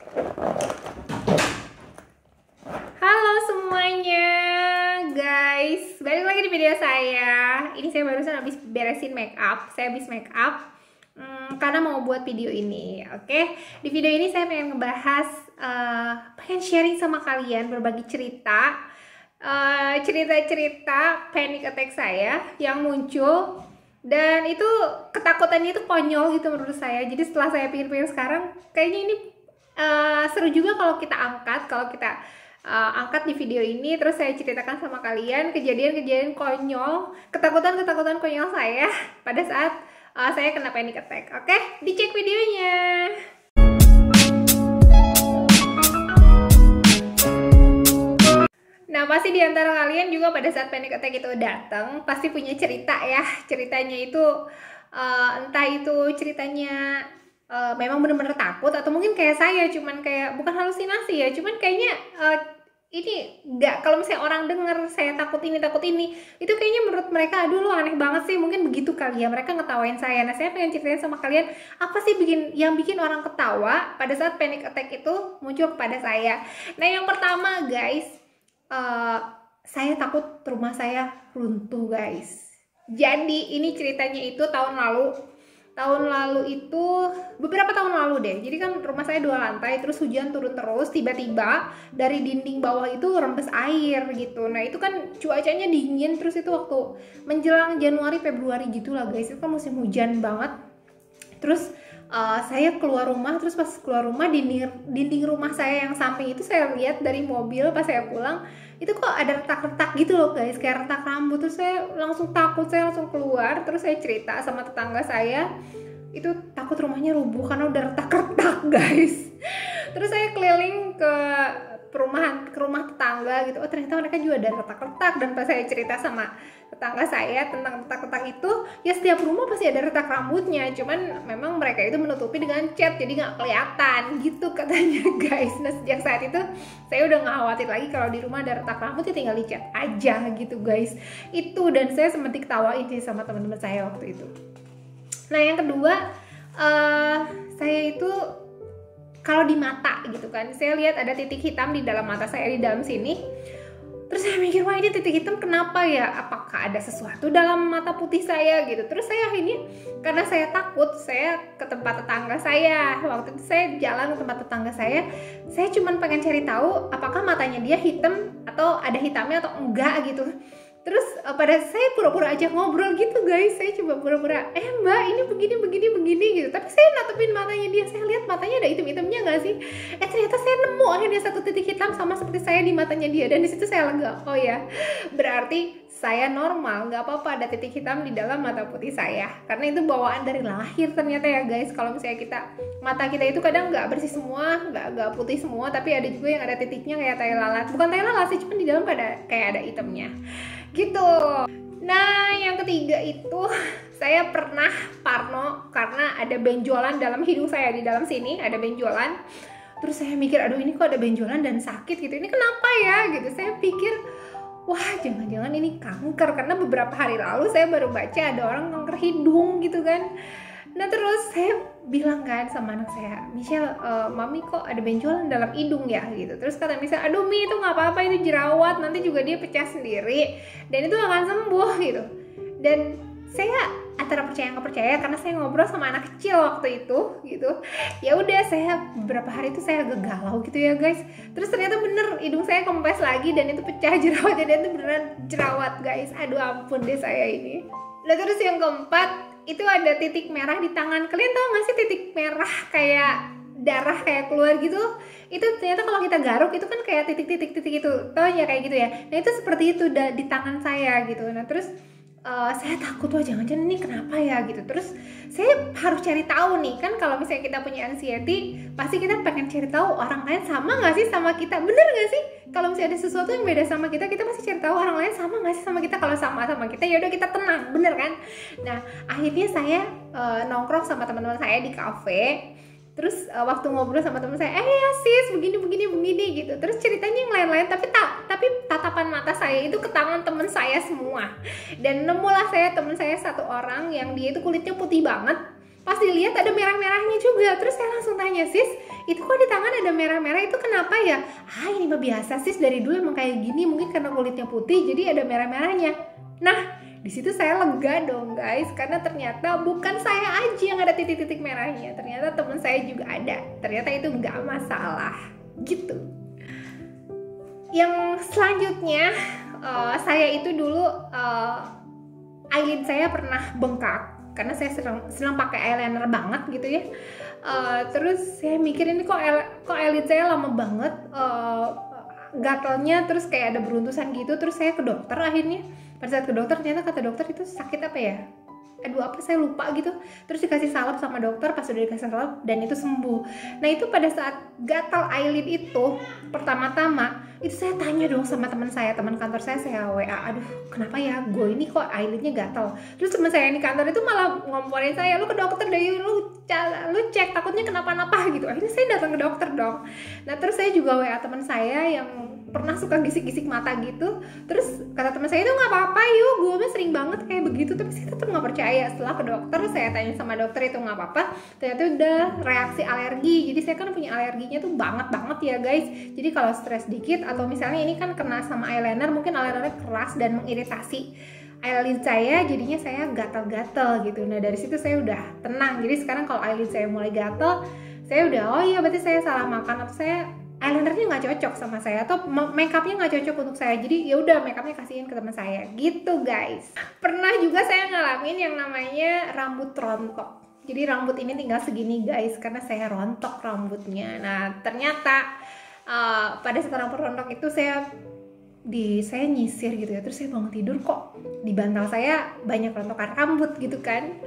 Halo semuanya guys, balik lagi di video saya. Ini saya barusan habis beresin make up. Saya habis make up karena mau buat video ini. Oke, di video ini saya pengen ngebahas, pengen sharing sama kalian berbagi cerita, cerita-cerita panic attack saya yang muncul. Dan itu ketakutannya itu konyol gitu menurut saya. Jadi setelah saya pikir-pikir sekarang, kayaknya ini seru juga kalau kita angkat di video ini, terus saya ceritakan sama kalian kejadian-kejadian konyol, ketakutan-ketakutan konyol saya pada saat saya kena panic attack. Oke, dicek videonya. Nah, pasti di antara kalian juga pada saat panic attack itu datang, pasti punya cerita ya. Ceritanya itu entah itu ceritanya memang benar-benar takut, atau mungkin kayak saya cuman kayak bukan halusinasi ya, cuman kayaknya ini nggak, kalau misalnya orang dengar saya takut ini itu kayaknya menurut mereka aduh lu aneh banget sih, mungkin begitu kali ya, mereka ngetawain saya. Nah, saya pengen ceritain sama kalian apa sih yang bikin orang ketawa pada saat panic attack itu muncul kepada saya. Nah, yang pertama guys, saya takut rumah saya runtuh guys. Jadi ini ceritanya itu tahun lalu itu beberapa tahun lalu deh. Jadi kan rumah saya 2 lantai, terus hujan turun terus, tiba-tiba dari dinding bawah itu rembes air gitu. Nah, itu kan cuacanya dingin, terus itu waktu menjelang Januari Februari gitulah guys, itu kan musim hujan banget. Terus saya keluar rumah, terus pas keluar rumah dinding rumah saya yang samping itu saya lihat dari mobil pas saya pulang, itu kok ada retak-retak gitu loh guys, kayak retak rambut. Terus saya langsung takut, saya langsung keluar, terus saya cerita sama tetangga saya, itu takut rumahnya rubuh karena udah retak-retak guys. Terus saya keliling ke rumah tetangga gitu, oh ternyata mereka juga ada retak-retak. Dan pas saya cerita sama tetangga saya tentang retak-retak itu, ya setiap rumah pasti ada retak rambutnya, cuman memang mereka itu menutupi dengan cat jadi nggak kelihatan gitu katanya guys. Nah, sejak saat itu saya udah nggak khawatir lagi kalau di rumah ada retak rambut, ya tinggal dicat aja gitu guys. Itu, dan saya sempat diketawain sih sama teman-teman saya waktu itu. Nah, yang kedua, saya itu kalau di mata gitu kan, saya lihat ada titik hitam di dalam mata saya, di dalam sini. Terus saya mikir, wah ini titik hitam kenapa ya? Apakah ada sesuatu dalam mata putih saya gitu? Terus saya akhirnya, karena saya takut, saya ke tempat tetangga saya. Waktu itu saya jalan ke tempat tetangga saya cuman pengen cari tahu apakah matanya dia hitam atau ada hitamnya atau enggak gitu. Terus pada saya pura-pura aja ngobrol gitu guys, saya coba pura-pura, mbak ini begini gitu. Tapi saya natepin matanya dia, saya lihat matanya ada hitam-hitamnya nggak sih? Ternyata saya nemu akhirnya satu titik hitam sama seperti saya di matanya dia. Dan disitu saya lega, oh ya berarti saya normal, nggak apa-apa ada titik hitam di dalam mata putih saya. Karena itu bawaan dari lahir ternyata ya guys. Kalau misalnya mata kita itu kadang nggak bersih semua, nggak putih semua, tapi ada juga yang ada titiknya kayak tai lalat. Bukan tai lalat sih, cuma di dalam kayak ada hitamnya gitu. Nah, yang ketiga itu saya pernah parno karena ada benjolan dalam hidung saya, di dalam sini ada benjolan. Terus saya mikir, aduh ini kok ada benjolan dan sakit gitu, ini kenapa ya gitu. Saya pikir, wah jangan-jangan ini kanker, karena beberapa hari lalu saya baru baca ada orang kanker hidung gitu kan. Nah, terus saya bilang kan sama anak saya, Michelle, mami kok ada benjolan dalam hidung ya gitu. Terus kata Michelle, aduh Mi itu nggak apa-apa, itu jerawat, nanti juga dia pecah sendiri dan itu akan sembuh gitu. Dan saya antara percaya nggak percaya, karena saya ngobrol sama anak kecil waktu itu gitu. Ya udah, saya beberapa hari itu saya agak galau gitu ya guys. Terus ternyata bener hidung saya kempes lagi dan itu pecah jerawatnya, dan itu beneran jerawat guys. Aduh ampun deh saya ini. Nah, terus yang keempat itu ada titik merah di tangan. Kalian tahu nggak sih titik merah kayak darah kayak keluar gitu? Itu ternyata kalau kita garuk itu kan kayak titik-titik itu, tau ya kayak gitu ya. Nah, itu seperti itu di tangan saya gitu. Nah, terus saya takut, wah jangan-jangan ini kenapa ya gitu. Terus saya harus cari tahu nih, kan kalau misalnya kita punya anxiety pasti kita pengen cari tahu orang lain sama nggak sih sama kita, bener nggak sih? Kalau misalnya ada sesuatu yang beda sama kita pasti cari tahu orang lain sama nggak sih sama kita. Kalau sama kita ya udah kita tenang, bener kan? Nah, akhirnya saya nongkrong sama teman-teman saya di kafe. Terus waktu ngobrol sama teman saya, ya sis begini gitu. Terus ceritanya yang lain-lain, tapi tatapan mata saya itu ke tangan teman saya semua. Dan nemulah saya teman saya satu orang yang dia itu kulitnya putih banget. Pas dilihat ada merah-merahnya juga. Terus saya langsung tanya, sis itu kok di tangan ada merah-merah, itu kenapa ya? Ini mah biasa sis, dari dulu emang kayak gini, mungkin karena kulitnya putih jadi ada merah-merahnya. Nah di situ saya lega dong guys, karena ternyata bukan saya aja yang ada titik-titik merahnya, ternyata teman saya juga ada, ternyata itu nggak masalah gitu. Yang selanjutnya saya itu dulu eyelid saya pernah bengkak karena saya senang pakai eyeliner banget gitu ya. Terus saya mikir ini kok eyelid saya lama banget gatalnya, terus kayak ada beruntusan gitu. Terus saya ke dokter, akhirnya pada saat ke dokter ternyata kata dokter itu sakit apa ya, apa saya lupa gitu. Terus dikasih salep sama dokter, pas udah dikasih salep dan itu sembuh. Nah itu pada saat gatal eyelid itu pertama-tama itu saya tanya dong sama teman kantor saya WA, aduh kenapa ya gue ini kok eyelidnya gatal. Terus teman saya di kantor itu malah ngomporin saya, lu ke dokter deh, lu cek takutnya kenapa-napa gitu. Akhirnya saya datang ke dokter dong. Nah terus saya juga WA teman saya yang pernah suka gisik-gisik mata gitu. Terus kata teman saya itu nggak apa-apa yuk, gue mah sering banget kayak begitu. Tapi saya tetap nggak percaya. Setelah ke dokter, saya tanya sama dokter itu nggak apa-apa, ternyata udah reaksi alergi. Jadi saya kan punya alerginya tuh banget ya guys. Jadi kalau stres dikit atau misalnya ini kan kena sama eyeliner, mungkin eyelinernya keras dan mengiritasi eyelid saya, jadinya saya gatal-gatal gitu. Nah dari situ saya udah tenang. Jadi sekarang kalau eyelid saya mulai gatal, saya udah oh iya berarti saya salah makan, atau saya eyelinernya nggak cocok sama saya, atau makeupnya nggak cocok untuk saya, jadi ya udah makeupnya kasihin ke teman saya gitu guys. Pernah juga saya ngalamin yang namanya rambut rontok. Jadi rambut ini tinggal segini guys karena saya rontok rambutnya. Nah ternyata pada saat rambut rontok itu saya nyisir gitu ya, terus saya bangun tidur kok di bantal saya banyak rontokan rambut gitu kan.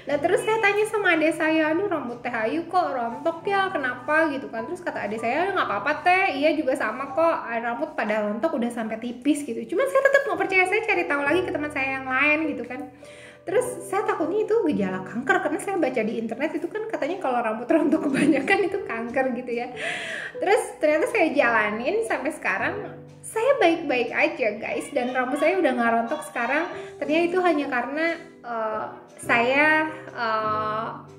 Nah terus saya tanya sama adik saya, aduh rambut Teh Ayu kok rontok ya, kenapa gitu kan. Terus kata adik saya, nggak apa-apa Teh, iya juga sama kok, rambut pada rontok udah sampai tipis gitu. Cuman saya tetap nggak percaya, saya cari tahu lagi ke teman saya yang lain gitu kan. Terus saya takutnya itu gejala kanker, karena saya baca di internet itu kan katanya kalau rambut rontok kebanyakan itu kanker gitu ya. Terus ternyata saya jalanin sampai sekarang saya baik-baik aja guys, dan rambut saya udah nggak rontok sekarang. Ternyata itu hanya karena saya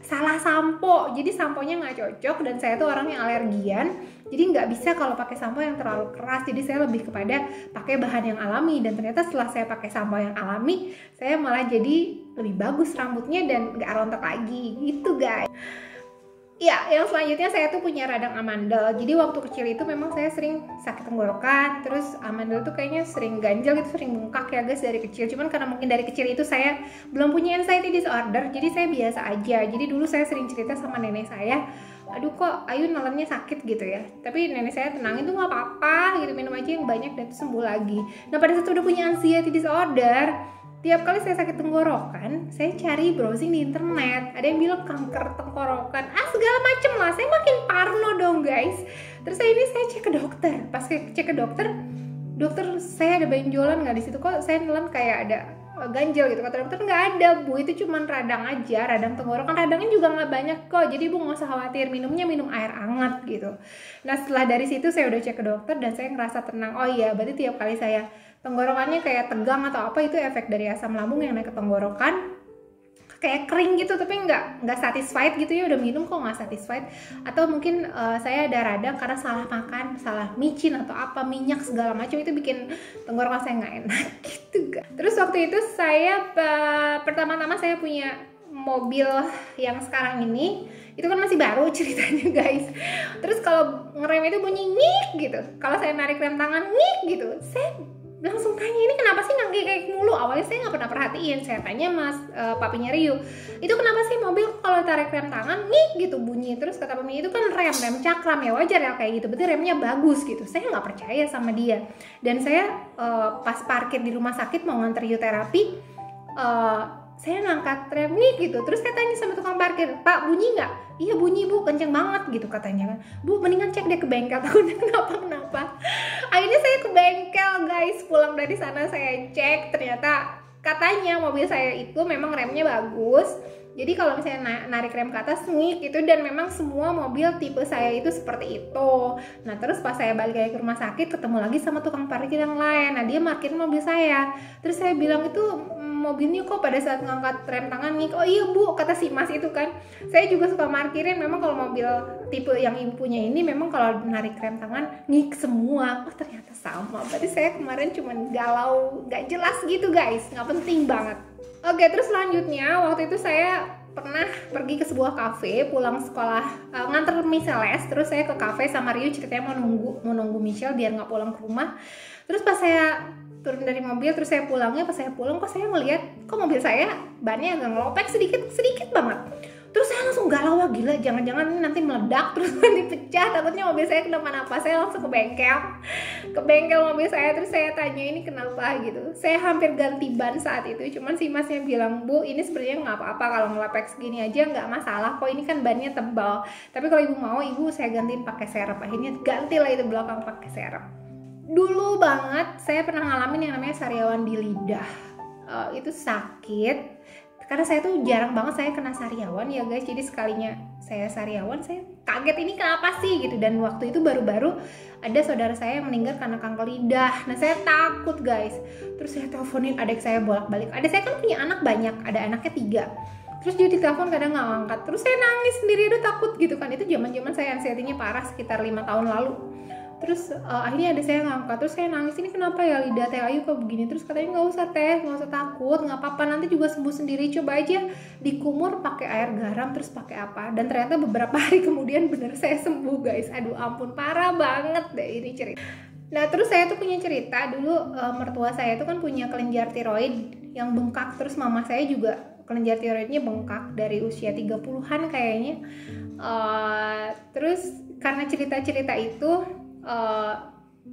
salah sampo, jadi samponya nggak cocok dan saya tuh orang yang alergian, jadi nggak bisa kalau pakai sampo yang terlalu keras. Jadi saya lebih kepada pakai bahan yang alami, dan ternyata setelah saya pakai sampo yang alami, saya malah jadi lebih bagus rambutnya dan nggak rontok lagi gitu guys. Ya, yang selanjutnya saya tuh punya radang amandel. Jadi waktu kecil itu memang saya sering sakit tenggorokan, terus amandel tuh kayaknya sering ganjel gitu, sering bengkak ya guys dari kecil. Cuman karena mungkin dari kecil itu saya belum punya anxiety disorder, jadi saya biasa aja. Jadi dulu saya sering cerita sama nenek saya, aduh kok Ayu nelennya sakit gitu ya. Tapi nenek saya tenangin tuh nggak apa-apa gitu, minum aja yang banyak dan itu sembuh lagi. Nah pada saat udah punya anxiety disorder, tiap kali saya sakit tenggorokan, saya cari browsing di internet. Ada yang bilang kanker tenggorokan, segala macem lah. Saya makin parno dong guys. Terus saya cek ke dokter. Pas cek ke dokter saya ada benjolan nggak di situ, kok saya nelen kayak ada ganjel gitu. Kata dokter nggak ada bu, itu cuma radang aja, radang tenggorokan. Radangnya juga nggak banyak kok, jadi bu nggak usah khawatir, minum air hangat gitu. Nah setelah dari situ saya udah cek ke dokter dan saya ngerasa tenang. Oh iya, berarti tiap kali saya tenggorokannya kayak tegang atau apa, itu efek dari asam lambung yang naik ke tenggorokan, kayak kering gitu tapi nggak satisfied gitu ya, udah minum kok nggak satisfied. Atau mungkin saya ada radang karena salah makan, salah micin atau apa, minyak segala macam, itu bikin tenggorokan saya nggak enak gitu kan. Terus waktu itu saya pertama-tama saya punya mobil yang sekarang ini, itu kan masih baru ceritanya guys. Terus kalau ngerem itu bunyi ngik gitu, kalau saya narik rem tangan ngik gitu. Saya langsung tanya, ini kenapa sih nggak mulu? Awalnya saya nggak pernah perhatiin. Saya tanya mas papinya Rio, itu kenapa sih mobil kalau tarik rem tangan ngik gitu bunyi? Terus kata papinya, itu kan rem cakram ya, wajar ya kayak gitu, berarti remnya bagus gitu. Saya nggak percaya sama dia, dan saya pas parkir di rumah sakit mau nganter terapi, saya ngangkat rem gitu. Terus saya tanya sama tukang parkir, Pak bunyi nggak? Iya bunyi bu, kenceng banget gitu katanya kan. Bu mendingan cek deh ke bengkel, takutnya kenapa. Akhirnya saya ke bengkel guys, pulang dari sana saya cek, ternyata katanya mobil saya itu memang remnya bagus. Jadi kalau misalnya narik rem ke atas ngik gitu, dan memang semua mobil tipe saya itu seperti itu. Nah terus pas saya balik lagi ke rumah sakit, ketemu lagi sama tukang parkir yang lain. Nah dia parkirin mobil saya. Terus saya bilang, itu mobilnya kok pada saat ngangkat rem tangan ngik. Oh iya bu, kata si mas itu kan. Saya juga suka parkirin, memang kalau mobil tipe yang ibu punya ini memang kalau narik rem tangan ngik semua. Oh ternyata sama, berarti saya kemarin cuman galau gak jelas gitu guys, gak penting banget. Oke, terus selanjutnya waktu itu saya pernah pergi ke sebuah kafe pulang sekolah, nganter Michelle les, terus saya ke kafe sama Rio, ceritanya mau nunggu Michelle biar nggak pulang ke rumah. Terus pas saya turun dari mobil, terus saya pulangnya, pas saya pulang kok saya melihat kok mobil saya bannya agak ngelopek sedikit banget. Terus saya langsung galau, wah gila, jangan-jangan ini nanti meledak terus nanti pecah, takutnya mobil saya kenapa-napa. Saya langsung ke bengkel mobil saya, terus saya tanya ini kenapa gitu. Saya hampir ganti ban saat itu, cuman si masnya bilang, bu ini sebenarnya nggak apa-apa kalau ngelepek segini aja, nggak masalah kok, ini kan bannya tebal, tapi kalau ibu mau ibu saya gantiin pakai serep. Akhirnya gantilah itu belakang pakai serep. Dulu banget saya pernah ngalamin yang namanya sariawan di lidah. Itu sakit karena saya tuh jarang banget saya kena sariawan ya guys. Jadi sekalinya saya sariawan saya kaget ini kenapa sih gitu. Dan waktu itu baru-baru ada saudara saya yang meninggal karena kanker lidah. Nah saya takut guys. Terus saya teleponin adik saya bolak-balik. Adik saya kan punya anak banyak, ada anaknya 3. Terus dia ditelepon kadang nggak angkat. Terus saya nangis sendiri, aduh takut gitu kan. Itu zaman-zaman saya anxiety-nya parah sekitar 5 tahun lalu. Terus akhirnya ada saya ngangkat, terus saya nangis, ini kenapa ya lidah teh Ayu kok begini. Terus katanya nggak usah teh, nggak usah takut, nggak apa-apa, nanti juga sembuh sendiri, coba aja dikumur pakai air garam terus pakai apa. Dan ternyata beberapa hari kemudian bener saya sembuh guys. Aduh ampun, parah banget deh ini cerita. Nah terus saya tuh punya cerita dulu, mertua saya tuh kan punya kelenjar tiroid yang bengkak. Terus mama saya juga kelenjar tiroidnya bengkak dari usia 30-an kayaknya. Terus karena cerita-cerita itu,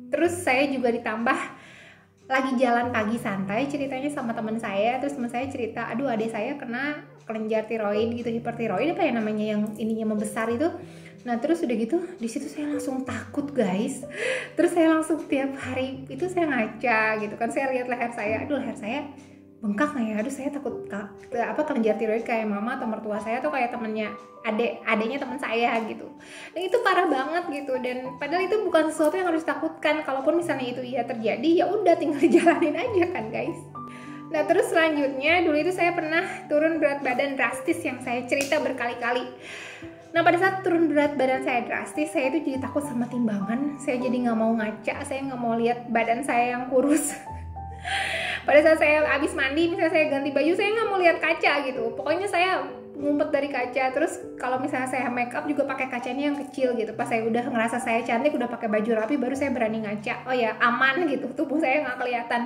terus saya juga ditambah lagi jalan pagi santai ceritanya sama teman saya. Terus teman saya cerita, aduh adik saya kena kelenjar tiroid gitu, hipertiroid apa ya namanya yang ininya membesar itu. Nah terus udah gitu di situ saya langsung takut guys. Terus saya langsung tiap hari itu saya ngaca gitu kan, saya lihat leher saya, aduh leher saya bengkak nggak ya, aduh saya takut kelenjar tiroid kayak mama atau mertua saya tuh kayak temennya adeknya teman saya gitu. Dan itu parah banget gitu, dan padahal itu bukan sesuatu yang harus ditakutkan. Kalaupun misalnya itu iya terjadi, ya udah tinggal dijalanin aja kan guys. Nah terus selanjutnya dulu itu saya pernah turun berat badan drastis yang saya cerita berkali-kali. Nah pada saat turun berat badan saya drastis, saya itu jadi takut sama timbangan. Saya jadi nggak mau ngaca, saya nggak mau lihat badan saya yang kurus. Pada saat saya habis mandi, misalnya saya ganti baju, saya nggak mau lihat kaca gitu. Pokoknya saya ngumpet dari kaca. Terus kalau misalnya saya make up juga pakai kacanya yang kecil gitu. Pas saya udah ngerasa saya cantik, udah pakai baju rapi, baru saya berani ngaca. Oh ya aman gitu, tubuh saya nggak kelihatan.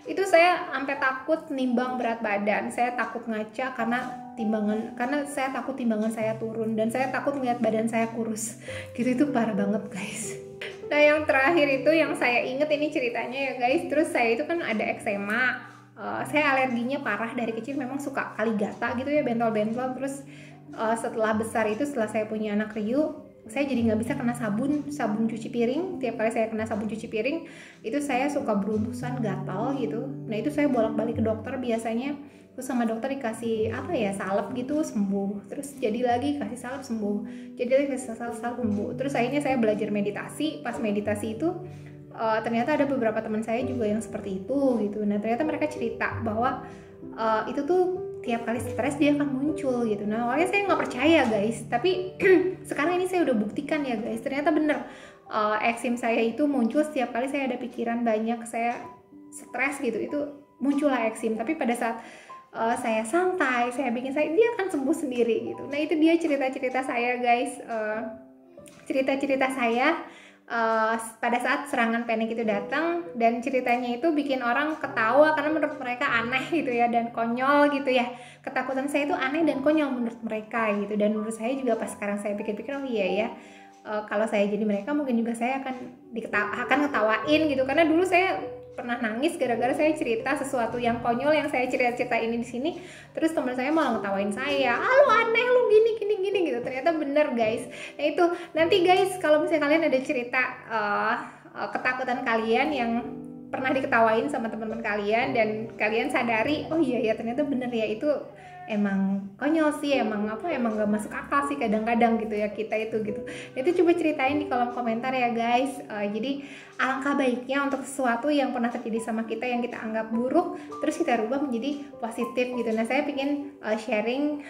Itu saya sampai takut nimbang berat badan. Saya takut ngaca karena saya takut timbangan saya turun, dan saya takut ngeliat badan saya kurus. Gitu, itu parah banget guys. Nah yang terakhir itu yang saya inget ini ceritanya ya guys. Terus saya itu kan ada eksema, saya alerginya parah dari kecil, memang suka kaligata gitu ya, bentol-bentol. Terus setelah besar itu, setelah saya punya anak Rio, saya jadi nggak bisa kena sabun cuci piring. Tiap kali saya kena sabun cuci piring itu saya suka beruntusan gatal gitu. Nah itu saya bolak-balik ke dokter biasanya. Terus sama dokter dikasih apa ya, salep gitu sembuh, terus jadi lagi kasih salep sembuh, jadi lagi kasih salep sembuh. Terus akhirnya saya belajar meditasi. Pas meditasi itu ternyata ada beberapa teman saya juga yang seperti itu gitu. Nah ternyata mereka cerita bahwa itu tuh tiap kali stres dia akan muncul gitu. Nah awalnya saya nggak percaya guys, tapi sekarang ini saya udah buktikan ya guys, ternyata bener. Eksim saya itu muncul setiap kali saya ada pikiran banyak, saya stres gitu, itu muncullah eksim. Tapi pada saat saya santai, dia akan sembuh sendiri gitu. Nah itu dia cerita-cerita saya guys, cerita-cerita saya pada saat serangan panik itu datang. Dan ceritanya itu bikin orang ketawa karena menurut mereka aneh gitu ya, dan konyol gitu ya. Ketakutan saya itu aneh dan konyol menurut mereka gitu. Dan menurut saya juga pas sekarang saya pikir-pikir, oh iya ya, kalau saya jadi mereka mungkin juga saya akan ketawain gitu. Karena dulu saya pernah nangis gara-gara saya cerita sesuatu yang konyol yang saya cerita ini di sini. Terus teman saya malah ngetawain saya, "Ah, lu aneh, lu gini gitu." Ternyata bener guys. Nah itu nanti guys, kalau misalnya kalian ada cerita ketakutan kalian yang pernah diketawain sama teman-teman kalian dan kalian sadari, oh iya ya ternyata bener ya, itu emang konyol sih, emang gak masuk akal sih kadang-kadang gitu ya kita itu gitu. Itu coba ceritain di kolom komentar ya guys. Jadi alangkah baiknya untuk sesuatu yang pernah terjadi sama kita yang kita anggap buruk, terus kita rubah menjadi positif gitu. Nah saya ingin sharing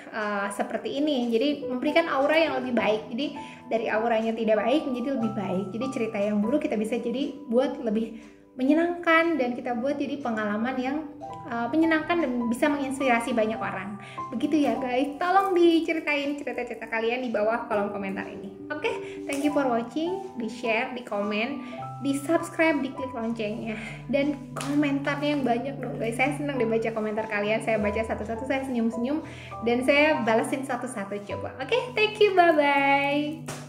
seperti ini, jadi memberikan aura yang lebih baik. Jadi dari auranya tidak baik menjadi lebih baik. Jadi cerita yang buruk kita bisa jadi buat lebih menyenangkan, dan kita buat jadi pengalaman yang menyenangkan dan bisa menginspirasi banyak orang. Begitu ya guys, tolong diceritain cerita-cerita kalian di bawah kolom komentar ini. Oke, thank you for watching. Di share, di komen, di subscribe, di klik loncengnya, dan komentarnya yang banyak dong guys. Saya senang dibaca komentar kalian, saya baca satu-satu, saya senyum-senyum dan saya balasin satu-satu coba. Oke, thank you, bye bye.